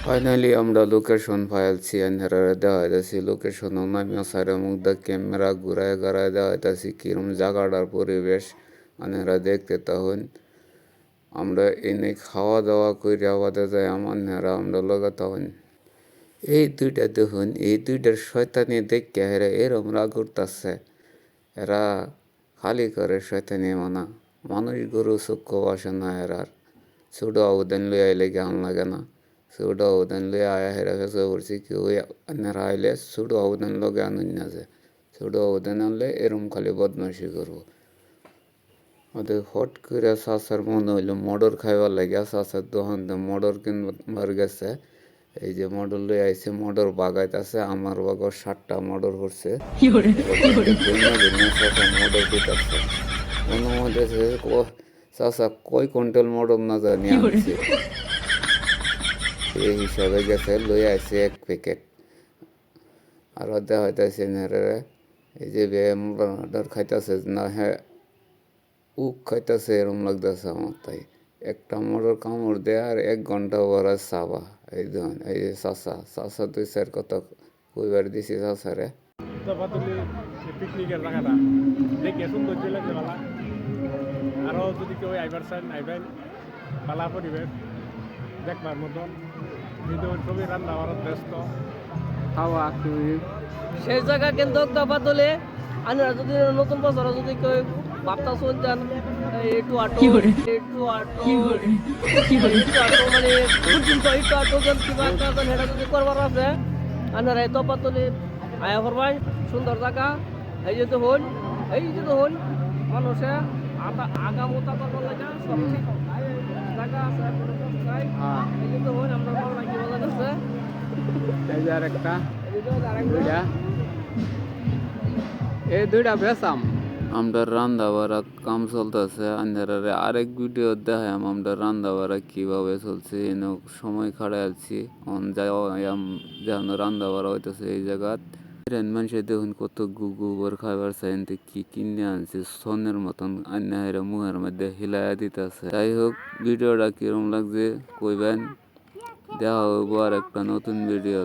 finally আমরা location ফাইলছি আন্ধারে দেওয়া যাচ্ছি লোকেশন নামিয়া সারে মুখ ক্যামেরা ঘুরায় ঘুরায় দেওয়া যাচ্ছি কিরম জায়গাটার পরিবেশ আন্ধারা দেখতে তখন আমরা এনে খাওয়া দাওয়া করে আবাদে যাই আমার আমরা লগা তখন এই দুইটা দেখুন এই দুইটার শয়তানি দেখে হেরা এরম রাগ করতেছে এরা খালি করে শয়তানি মানা মানুষ গরু চক্ষু বাসে না এরার ছোটো আবেদন লই আইলে জ্ঞান লাগে না ছোটো আবেদন লই আয়া হেরা ফেসে পড়ছি কি ওই আন্নারা আইলে ছোটো আবেদন লগে আনুন না যে ছোটো আবেদন আনলে এরম খালি বদমাইশি করবো ওদের হট করে চাচার মনে হইলো মটর খাইবার লাগে চাচার দোকান মটর কিনবার গেছে এই যে মটর লই আইছে মটর বাগাইতেছে আমার বাগর 7টা মটর করছে মটর দিতেছে অনুমতি চাচা কয় কুইন্টাল মটর না জানি আনছে এই হিসাবে গেছে লই আইছে 1 প্যাকেট আর দেখা হইতেছে এই যে মটর খাইতেছে না হ্যাঁ উক খাইতেছে এরম লাগতেছে আমার তাই একটা মটর কামড় দেয় আর 1 ঘন্টা ওরা চাবা এই ধরুন এই যে চাচা তুই স্যার কত কইবার দিছি চাচারে পিকনিকের জায়গাটা দেখে সুন্দর লাগছে ভালা আরও যদি কেউ আইবার চান আইবেন ভালা পরিবেশ দেখবার মতন কিন্তু ছবি রান্না বাড়ার ব্যস্ত খাওয়া খুবই সেই জায়গা কিন্তু দাবাতলে আনারা যদি নতুন বছর যদি কেউ বাপ্তা শুনতেন একটু আটো মানে একটু আটো কিবা একটা হেটা যদি করবার আছে আনারা এই তপাতলে আয়া করবাই সুন্দর জায়গা এই যে হন মানুষে আগামতা করবার লাগে সব জায়গা আছে এই যে হন আমরা ভালো নাকি বলা যাচ্ছে এই যে আরেকটা দুইটা এই দুইটা বেসাম আমরা রান্না বাড়া কাম চলতেছে আন্ধারে আরেক ভিডিও দেখাম আমরা রান্না বাড়া কীভাবে চলছে এনে সময় খাড়াই আছি যেন রান্না বাড়া হইতেছে এই জায়গাত মানুষে দেখুন কত গোবর খাইবার চাইতে কি কিনে আনছে সনের মতন আন্না মুহের মধ্যে হিলাইয়া দিতেছে যাই হোক ভিডিওটা কিরম লাগছে কইবেন দেখা হইব আর একটা নতুন ভিডিও